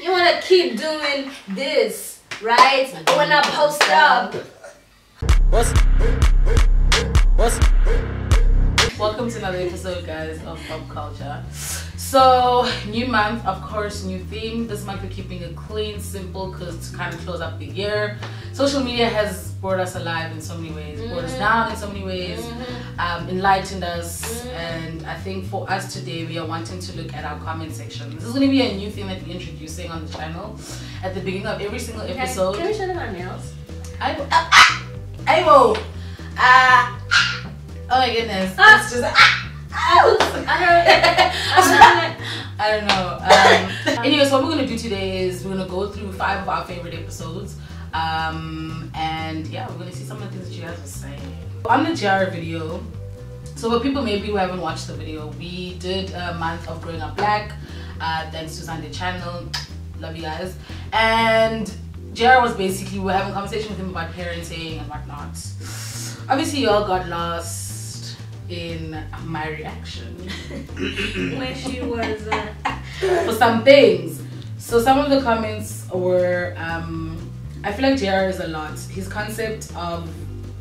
You wanna keep doing this, right? When I post up. Welcome to another episode, guys, of Pop Culture. So, new month, of course, new theme. This month we're keeping it clean, simple, because to kind of close up the year. Social media has brought us alive in so many ways, brought us down in so many ways, enlightened us, and I think for us today, we are wanting to look at our comment section. This is going to be a new thing that we're introducing on the channel at the beginning of every single episode. Can we show them our nails? I will. Oh my goodness. It's just I don't know. Anyways, what we're gonna do today is we're gonna go through 5 of our favorite episodes. And yeah, we're gonna see some of the things that you guys were saying. On the JR video, so for people maybe who haven't watched the video, we did a month of growing up black, thanks to Sunday channel. Love you guys. And JR was basically, we were having a conversation with him about parenting and whatnot. Obviously y'all got lost in my reaction When she was for some things. So some of the comments were I feel like JR is a lot. His concept of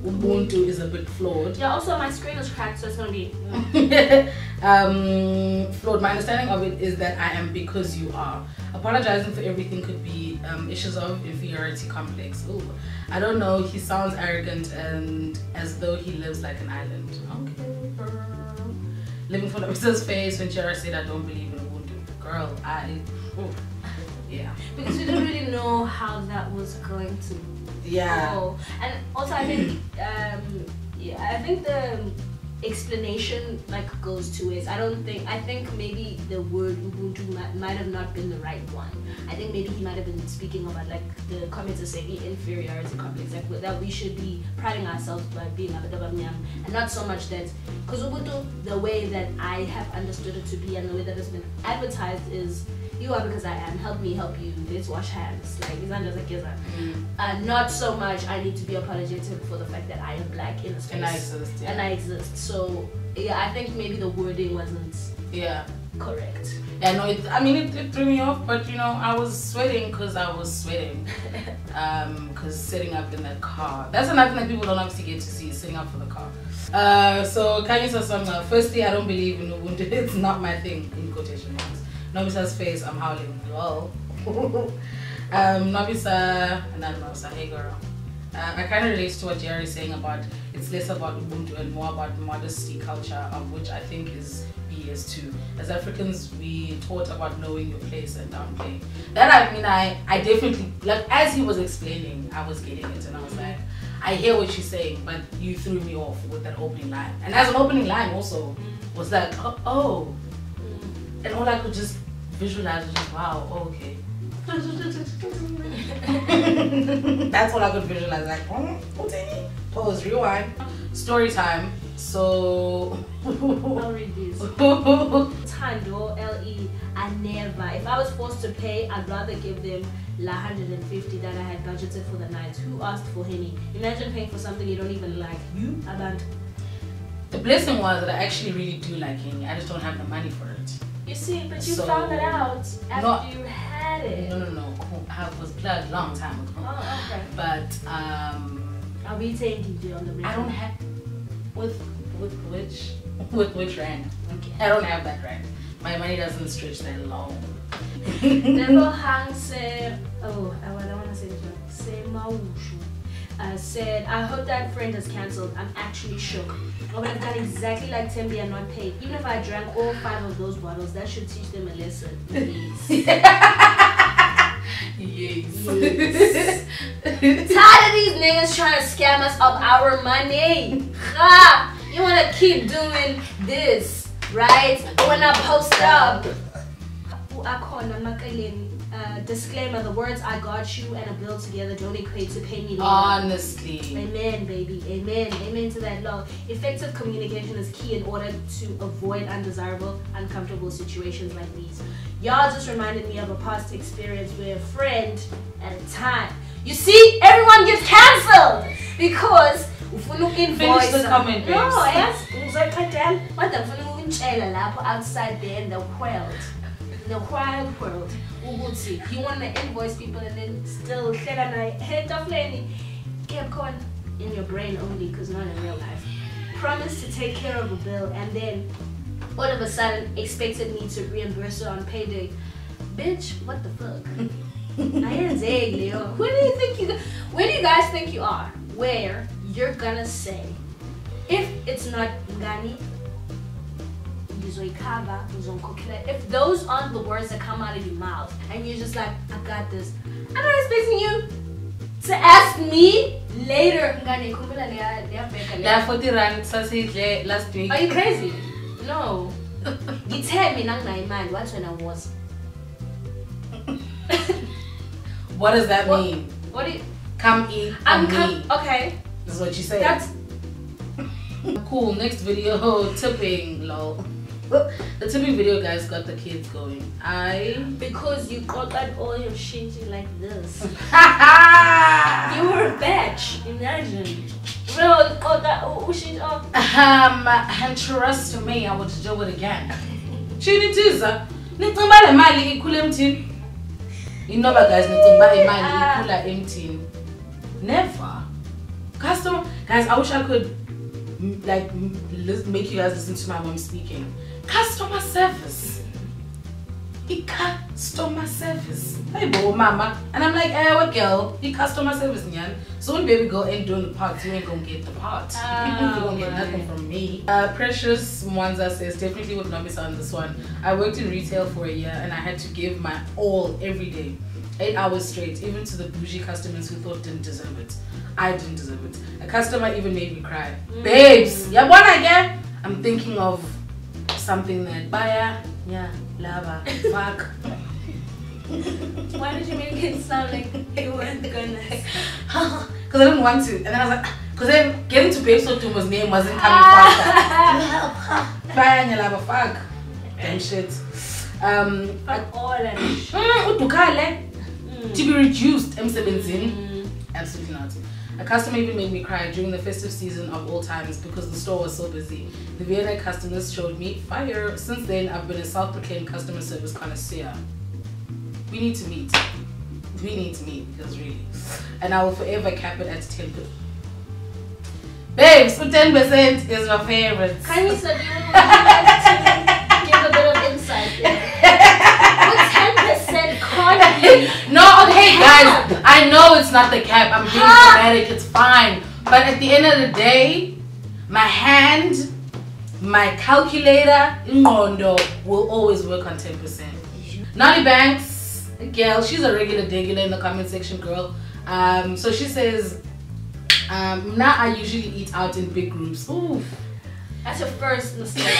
Ubuntu is a bit flawed. Yeah, also my screen is cracked, so it's gonna be flawed. My understanding of it is that I am because you are. Apologizing for everything could be issues of inferiority complex. Ooh, I don't know, he sounds arrogant and as though he lives like an island. Okay. Living for the person's face when JR said I don't believe in Ubuntu. Girl, yeah. because we didn't really know how that was going to go. And also I think I think the explanation like goes 2 ways. I think maybe the word Ubuntu might have not been the right one. I think maybe he might have been speaking about like the comments are saying inferiority complex, like that we should be priding ourselves by being Abadabamnyam, and not so much that, because Ubuntu, the way that I have understood it to be and the way that it's been advertised is you are because I am, help me help you, let's wash hands, like not so much I need to be apologetic for the fact that I am black in a space and I exist. So yeah, I think maybe the wording wasn't correct. Yeah, no, it threw me off, but you know, I was sweating because I was sweating. Because sitting up in that car, that's another thing that people don't obviously get to see, sitting up for the car. So Kanye says something like, firstly, I don't believe in Ubuntu, it's not my thing, in quotation marks. Nobisa's face, I'm howling. Well, Nobisa, and then Nobisa, hey girl. I kind of relate to what Jerry is saying about it's less about Ubuntu and more about modesty culture, of which I think is BS too. As Africans, we taught about knowing your place and downplaying. That I definitely, like as he was explaining, I was getting it and I was like, I hear what you're saying, but you threw me off with that opening line. And as an opening line also was like, oh. And all I could just visualize was just, wow, okay. That's all I could visualize, like, pause, rewind. Story time. So I'll read this. Tando, L-E, I never. If I was forced to pay, I'd rather give them la 150 that I had budgeted for the night. Who asked for Henny? Imagine paying for something you don't even like. You, Abantu. The blessing was that I actually really do like Henny. I just don't have the money for it. You see, but you found it out after you had it. No. I was plugged a long time ago. Oh, okay. But I'll be saying DJ on the radio. I don't have with which rand. Okay. I don't have that rand. My money doesn't stretch that long. Never hang said, I don't want to say this one. Say Maushu. Said, I hope that friend is cancelled. I'm actually shook. I would have done exactly like Tembi and not paid. Even if I drank all 5 of those bottles, that should teach them a lesson. Yes. Tired of these niggas trying to scam us of our money. You want to keep doing this, right? When I post up. Disclaimer, the words I got you and a bill together don't equate to pay me later. Honestly. Amen, baby. Amen. Amen to that law. Effective communication is key in order to avoid undesirable, uncomfortable situations like these. Y'all just reminded me of a past experience where a friend at a time. You see, everyone gets cancelled because finish the comment, babes. No, yes. What the outside there in the world. the wild world. You want to invoice people and then still head off lane. Keep going in your brain only, because not in real life. Promise to take care of a bill and then all of a sudden expected me to reimburse her on payday. Bitch, what the fuck? Who do you think where do you guys think you are? Where you're gonna say, if it's not Ngani, if those aren't the words that come out of your mouth and you're just like, I got this, I'm not expecting you to ask me later. Last week. Are you crazy? No. You tell me what's when I was. What does that mean? What do you come eat me? Okay. This is what you say. That's cool. Next video, tipping, lol. The tipping video, guys, got the kids going. Because you got that all your shit like this. You were a bitch. Imagine. Bro, got that all shit off. And trust me, I would do it again. You know what, guys, never. Customer, guys, I wish I could like make you guys listen to my mom speaking. Customer service. Customer service. Hey, boy, mama. And I'm like, what girl? Customer service, nyan. So when baby go and doing the parts, you ain't gonna get the part. You won't get nothing from me. Precious Mwanza says, definitely would not miss out on this one. I worked in retail for a year and I had to give my all every day. 8 hours straight, even to the bougie customers who thought didn't deserve it. I didn't deserve it. A customer even made me cry. Babes, yeah, one again. I'm thinking of something that Baya, yeah, lava, fuck. Why did you make it sound like you weren't gonna? Because I didn't want to. And then I was like, because then getting to Babe Sotumo's name wasn't coming faster. Baya, yeah, lava, fuck. Damn shit. Fuck all that shit. To be reduced, M17. Absolutely not. A customer even made me cry during the festive season of all times because the store was so busy. The Vienna customers showed me fire. Since then, I've been a self-proclaimed customer service connoisseur. We need to meet. We need to meet, because really. And I will forever cap it at 10%. Babes, 10% is my favorite. Can you say you give a bit of insight there? 10% can't be. No, okay, guys. I know it's not the cap. I'm being dramatic. It's fine. But at the end of the day, my hand, my calculator, Ngondo will always work on 10%. Naughty Banks, girl, she's a regular in the comment section, girl. So she says, now I usually eat out in big groups. Ooh. That's your first mistake.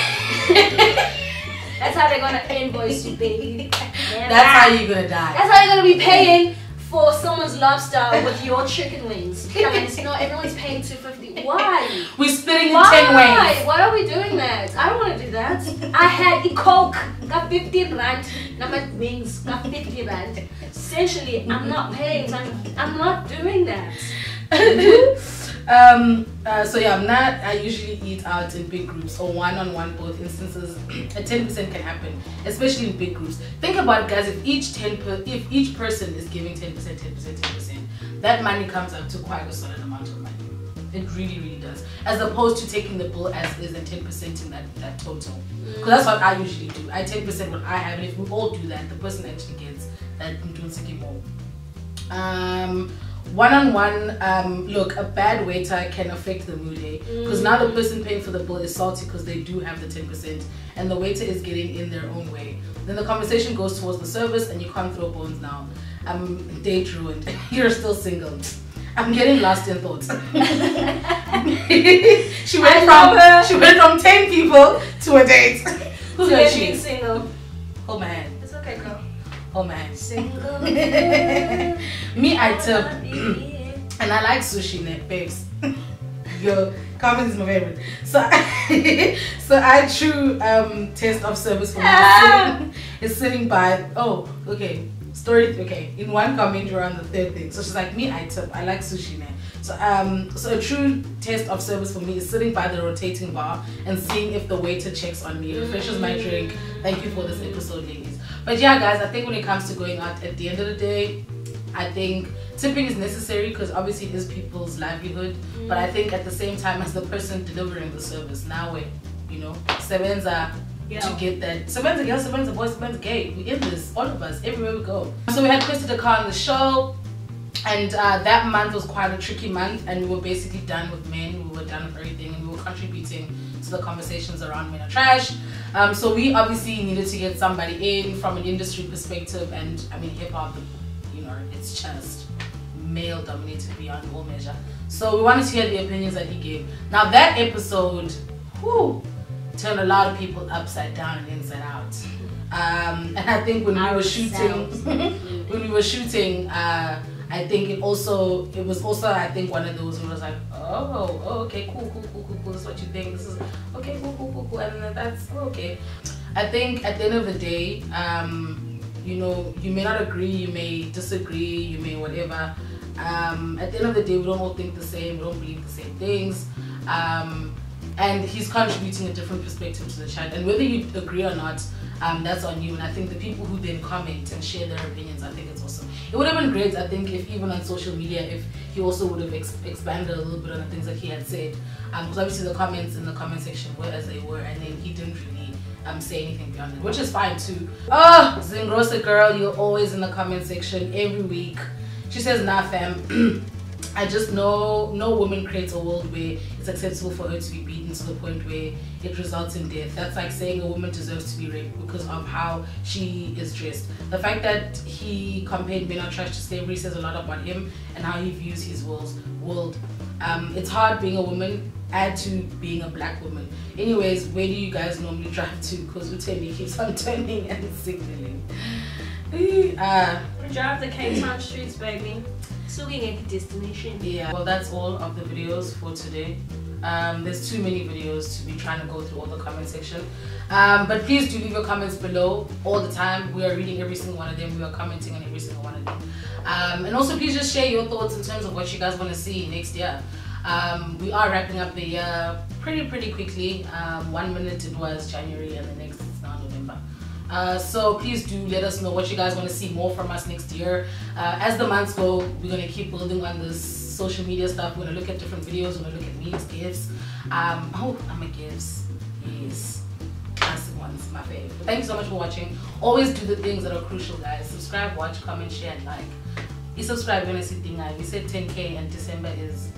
That's how they're gonna invoice you, baby. That's how you're gonna die. That's how you're gonna be paying for someone's lobster with your chicken wings. Guys, no, everyone's paying $2.50. Why? We're splitting in 10 ways. Why are we doing that? I don't want to do that. I had a Coke, got 15 rand. Now my wings got 50 rand. Essentially, I'm not paying. I'm not doing that. So yeah, I usually eat out in big groups or one-on-one. Both instances, a 10% can happen, especially in big groups. Think about it, guys. If each person is giving 10%, that money comes up to quite a solid amount of money. It really, really does. As opposed to taking the bill as is and 10% in that total. Because that's what I usually do. I 10% what I have, and if we all do that, the person actually gets that more. One-on-one, look, a bad waiter can affect the mood, because now the person paying for the bill is salty because they do have the 10% and the waiter is getting in their own way. Then the conversation goes towards the service and you can't throw bones now. Date ruined. You're still single. I'm getting lost in thoughts. she went from 10 people to a date. Who's going to be single? Hold my hand. It's okay, girl. Hold my hand. Single. Me, I tip. And I like sushi, babes. Your comment is my favorite. So I true test of service for me is sitting by. Oh, okay. Story. Okay. In one comment, you're on the third thing. So she's like, me, I tip. I like sushi, man. So a true test of service for me is sitting by the rotating bar and seeing if the waiter checks on me, refreshes my drink. Thank you for this episode, ladies. But yeah, guys, I think when it comes to going out, at the end of the day, I think tipping is necessary because obviously it is people's livelihood. But I think at the same time, as the person delivering the service, now we're, you know, sebenza to get that. Sebenza girl, sebenza boy, sebenza gay. We in this, all of us, everywhere we go. So we had Krista Dakar on the show. And that month was quite a tricky month, and we were basically done with men. We were done with everything, and we were contributing to the conversations around men are trash. So we obviously needed to get somebody in from an industry perspective, and I mean hip hop, you know, it's just male dominated beyond all measure. So we wanted to hear the opinions that he gave. Now that episode, whew, turned a lot of people upside down and inside out. And I think when we were shooting, I think it was also I think one of those who was like, oh, okay, cool, this is what you think, this is okay, cool, and then that's okay. I think at the end of the day, you know, you may not agree, you may disagree, you may whatever. At the end of the day, we don't all think the same, we don't believe the same things. And he's contributing a different perspective to the chat, and whether you agree or not, that's on you. And I think the people who then comment and share their opinions, I think it's awesome. It would have been great, I think, if even on social media, if he also would have expanded a little bit on the things that he had said, because obviously the comments in the comment section were as they were, and then he didn't really say anything beyond it, which is fine too. Oh, Zingrosa girl, you're always in the comment section every week. She says, nah fam, I just know no woman creates a world where it's acceptable for her to be beaten to the point where it results in death. That's like saying a woman deserves to be raped because of how she is dressed. The fact that he compared men are trash to slavery says a lot about him and how he views his world. It's hard being a woman, add to being a black woman. Anyways, where do you guys normally drive to? Because Utemi keeps on turning and signaling. We drive the Cape Town streets, baby. Looking at the destination. Yeah, well, that's all of the videos for today. There's too many videos to be trying to go through all the comment section, but please do leave your comments below all the time. We are reading every single one of them, we are commenting on every single one of them, and also please just share your thoughts in terms of what you guys want to see next year. We are wrapping up the year pretty quickly. 1 minute it was January and the next is now November. So please do let us know what you guys want to see more from us next year. As the months go, we're going to keep building on this social media stuff. We're going to look at different videos, we're going to look at memes, gifts. Oh, I'm a gifts. Yes. Classic ones, my favorite. But thank you so much for watching. Always do the things that are crucial, guys. Subscribe, watch, comment, share, and like. You subscribe when I see thing. We said 10K and December is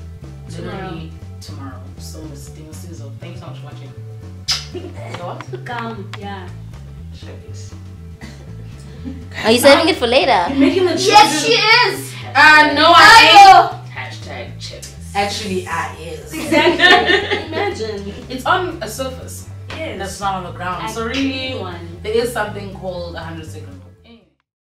literally tomorrow. So thank you so much for watching. What? Come, yeah. Are you saving it for later? You're making the yes, she is. No, I ain't. Hashtag chips. Actually, I is. Exactly. Imagine. It's on a surface. Yes. That's not on the ground. So really, there is something called 100 second.